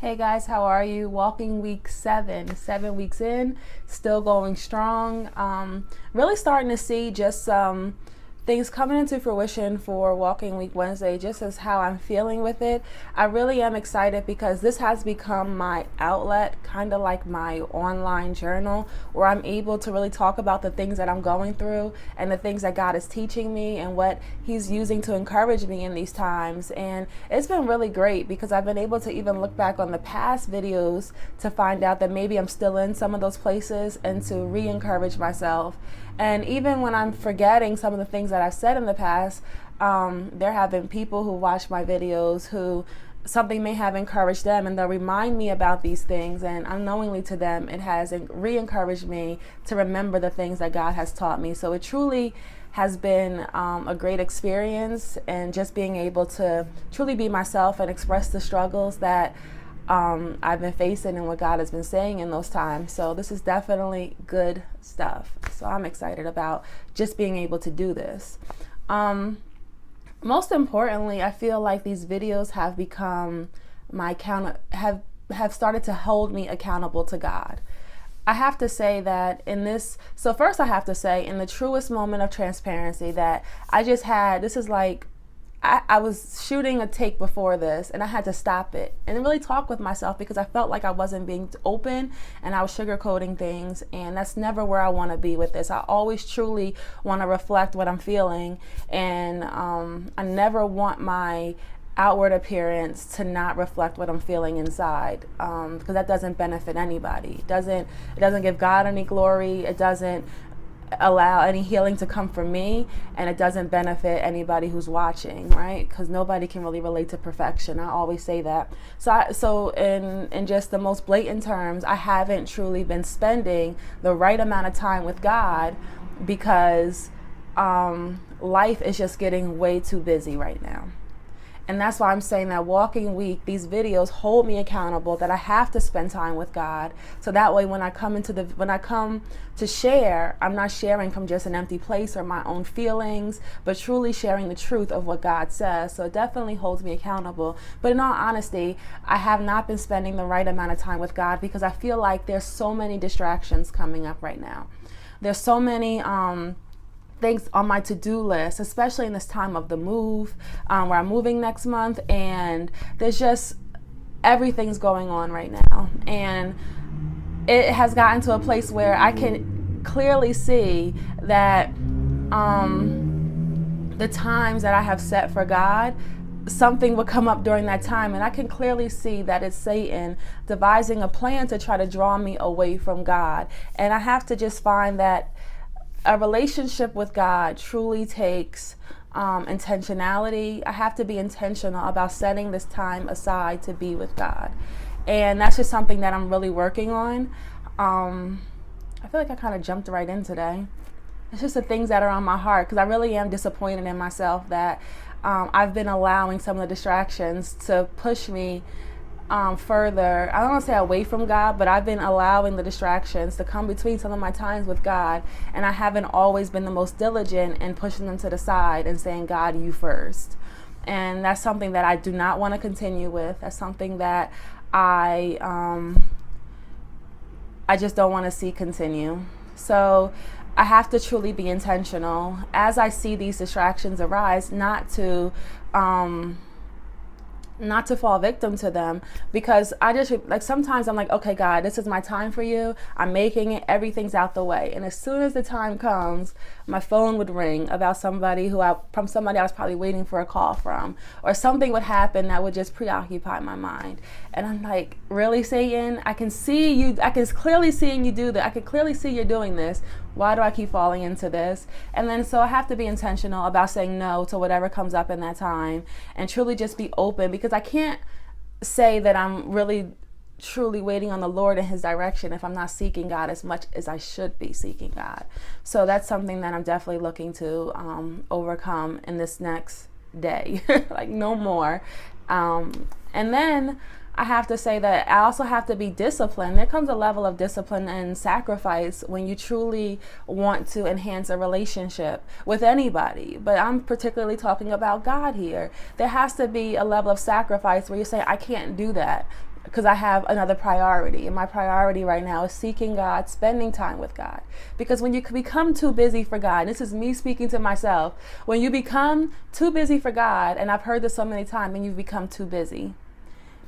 Hey guys, how are you? Walking week 7 weeks in, still going strong. Really starting to see just some things coming into fruition for Walking Week Wednesday, just as how I'm feeling with it. I really am excited because this has become my outlet, kind of like my online journal, where I'm able to really talk about the things that I'm going through and the things that God is teaching me and what He's using to encourage me in these times. And it's been really great because I've been able to even look back on the past videos to find out that maybe I'm still in some of those places and to re-encourage myself. And even when I'm forgetting some of the things that I've said in the past, there have been people who watch my videos who something may have encouraged them, and they'll remind me about these things, and unknowingly to them it has re-encouraged me to remember the things that God has taught me. So it truly has been a great experience, and just being able to truly be myself and express the struggles that I've been facing and what God has been saying in those times. So this is definitely good stuff. So I'm excited about just being able to do this. Most importantly, I feel like these videos have become have started to hold me accountable to God. I have to say that first I have to say, in the truest moment of transparency, that I just had, this is like, I was shooting a take before this and I had to stop it and really talk with myself because I felt like I wasn't being open and I was sugarcoating things, and that's never where I want to be with this. I always truly want to reflect what I'm feeling, and I never want my outward appearance to not reflect what I'm feeling inside, because that doesn't benefit anybody. It doesn't give God any glory. It doesn't allow any healing to come from me, and it doesn't benefit anybody who's watching, right? Because nobody can really relate to perfection. I always say that. So in just the most blatant terms, I haven't truly been spending the right amount of time with God because life is just getting way too busy right now. And that's why I'm saying that Walking Week, these videos hold me accountable, that I have to spend time with God. So that way when I come to share, I'm not sharing from just an empty place or my own feelings, but truly sharing the truth of what God says. So it definitely holds me accountable. But in all honesty, I have not been spending the right amount of time with God because I feel like there's so many distractions coming up right now. There's so many things on my to-do list, especially in this time of the move, where I'm moving next month, and there's just everything's going on right now, and it has gotten to a place where I can clearly see that the times that I have set for God, something would come up during that time, and I can clearly see that it's Satan devising a plan to try to draw me away from God. And I have to just find that a relationship with God truly takes intentionality. I have to be intentional about setting this time aside to be with God. And that's just something that I'm really working on. I feel like I kind of jumped right in today. It's just the things that are on my heart, because I really am disappointed in myself that I've been allowing some of the distractions to push me further. I don't want to say away from God, but I've been allowing the distractions to come between some of my times with God, and I haven't always been the most diligent in pushing them to the side and saying, God, you first. And that's something that I do not want to continue with. That's something that I just don't want to see continue. So I have to truly be intentional as I see these distractions arise, not to fall victim to them, because I just, like, sometimes I'm like, okay, God, this is my time for you. I'm making it, everything's out the way. And as soon as the time comes, my phone would ring about somebody from somebody I was probably waiting for a call from, or something would happen that would just preoccupy my mind. And I'm like, really, Satan? I can see you. I can clearly see you do that. I can clearly see you're doing this. Why do I keep falling into this? And then so I have to be intentional about saying no to whatever comes up in that time, and truly just be open, because I can't say that I'm really truly waiting on the Lord in His direction if I'm not seeking God as much as I should be seeking God. So that's something that I'm definitely looking to overcome in this next day. Like, no more. And then I have to say that I also have to be disciplined. There comes a level of discipline and sacrifice when you truly want to enhance a relationship with anybody. But I'm particularly talking about God here. There has to be a level of sacrifice where you say, I can't do that. because I have another priority. And my priority right now is seeking God, spending time with God. Because when you become too busy for God, this is me speaking to myself, when you become too busy for God, and I've heard this so many times, and you've become too busy.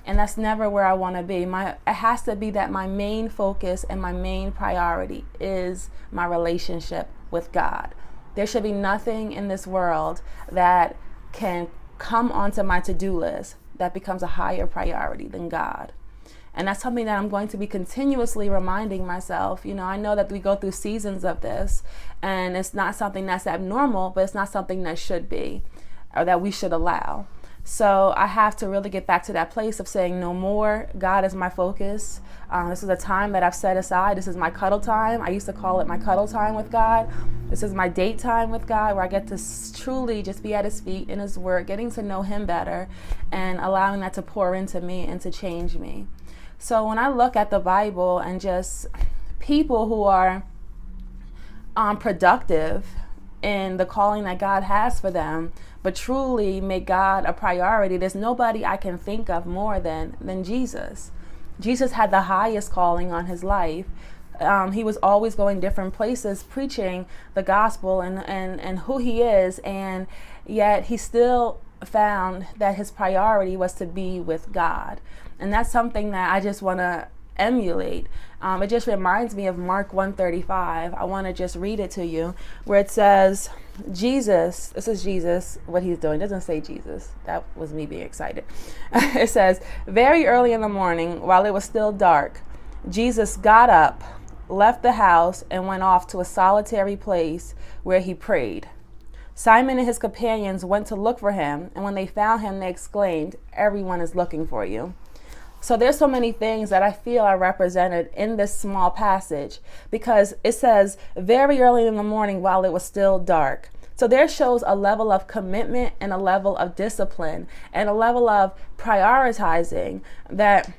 And that's never where I want to be. It has to be that my main focus and my main priority is my relationship with God. There should be nothing in this world that can come onto my to-do list that becomes a higher priority than God. And that's something that I'm going to be continuously reminding myself. I know that we go through seasons of this, and it's not something that's abnormal, but it's not something that should be, or that we should allow. So I have to really get back to that place of saying no more. God is my focus. This is a time that I've set aside. This is my cuddle time. I used to call it my cuddle time with God. This is my date time with God, where I get to truly just be at his feet in his word, getting to know him better, and allowing that to pour into me and to change me. So when I look at the Bible and just people who are productive in the calling that God has for them, but truly make God a priority, there's nobody I can think of more than Jesus. Jesus had the highest calling on his life. He was always going different places preaching the gospel and who he is, and yet he still found that his priority was to be with God. And that's something that I just want to emulate. It just reminds me of Mark 1:35. I want to just read it to you, where it says, this is Jesus, what he's doing. It doesn't say Jesus. That was me being excited. It says, very early in the morning, while it was still dark, Jesus got up, left the house, and went off to a solitary place where he prayed. Simon and his companions went to look for him, and when they found him, they exclaimed, everyone is looking for you. So there's so many things that I feel are represented in this small passage, because it says very early in the morning while it was still dark. So there shows a level of commitment and a level of discipline and a level of prioritizing that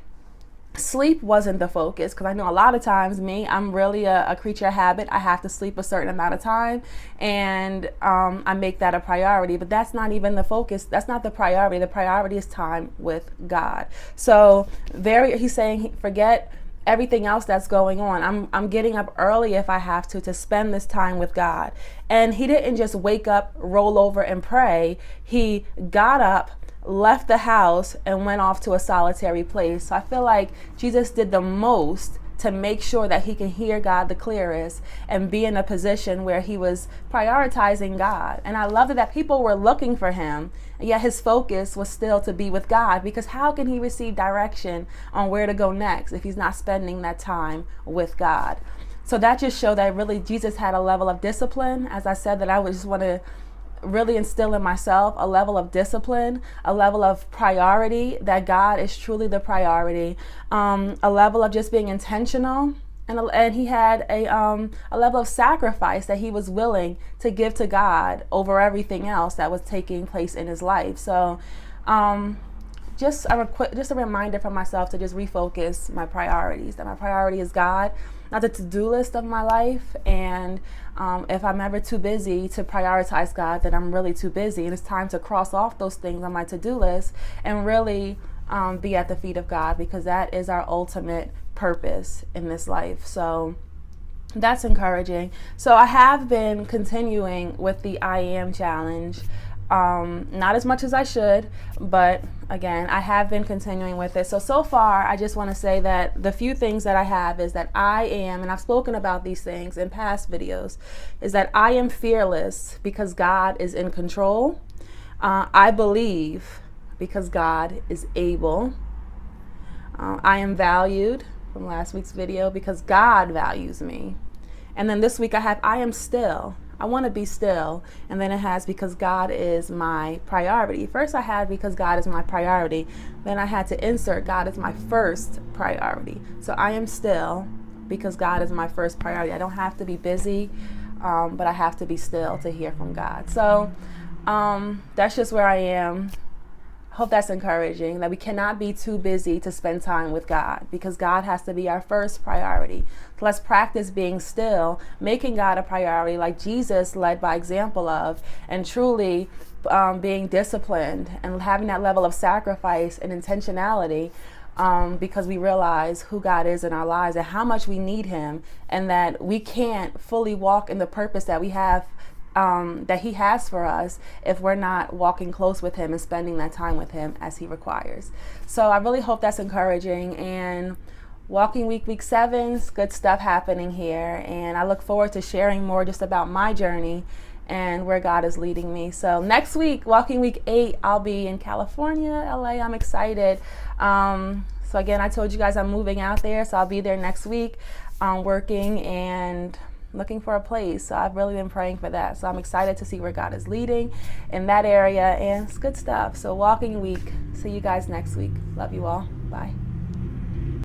sleep wasn't the focus. Because I know a lot of times I'm really a creature of habit. I have to sleep a certain amount of time, and I make that a priority, but that's not even the focus. That's not the priority. The priority is time with God. So he's saying, forget everything else that's going on. I'm getting up early if I have to spend this time with God. And he didn't just wake up, roll over and pray. He got up, left the house, and went off to a solitary place. So I feel like Jesus did the most to make sure that he can hear God the clearest and be in a position where he was prioritizing God. And I love that people were looking for him, and yet his focus was still to be with God, because how can he receive direction on where to go next if he's not spending that time with God? So that just showed that really Jesus had a level of discipline. As I said, that I would just want to really instill in myself a level of discipline, a level of priority, that God is truly the priority, a level of just being intentional, and he had a level of sacrifice that he was willing to give to God over everything else that was taking place in his life. So just a reminder for myself to just refocus my priorities, that my priority is God, not the to-do list of my life. And if I'm ever too busy to prioritize God, then I'm really too busy, and it's time to cross off those things on my to-do list and really be at the feet of God, because that is our ultimate purpose in this life. So that's encouraging. So I have been continuing with the I Am challenge. Not as much as I should, but again, I have been continuing with it. So far, I just want to say that the few things that I have is that I am, and I've spoken about these things in past videos, is that I am fearless because God is in control. I believe because God is able. I am valued, from last week's video, because God values me. And then this week I have I am still. I want to be still. And then it has because God is my priority. First I had because God is my priority. Then I had to insert God is my first priority. So I am still because God is my first priority. I don't have to be busy, but I have to be still to hear from God. So that's just where I am. Hope that's encouraging, that we cannot be too busy to spend time with God, because God has to be our first priority. So let's practice being still, making God a priority like Jesus led by example of, and truly being disciplined and having that level of sacrifice and intentionality because we realize who God is in our lives and how much we need him, and that we can't fully walk in the purpose that we have, that he has for us, if we're not walking close with him and spending that time with him as he requires. So I really hope that's encouraging. And Walking week 7, good stuff happening here, and I look forward to sharing more just about my journey and where God is leading me. So next week, Walking week 8, I'll be in California, LA. I'm excited. So again, I told you guys I'm moving out there, so I'll be there next week, working and looking for a place. So I've really been praying for that. So I'm excited to see where God is leading in that area, and it's good stuff. So Walking week. See you guys next week. Love you all. Bye.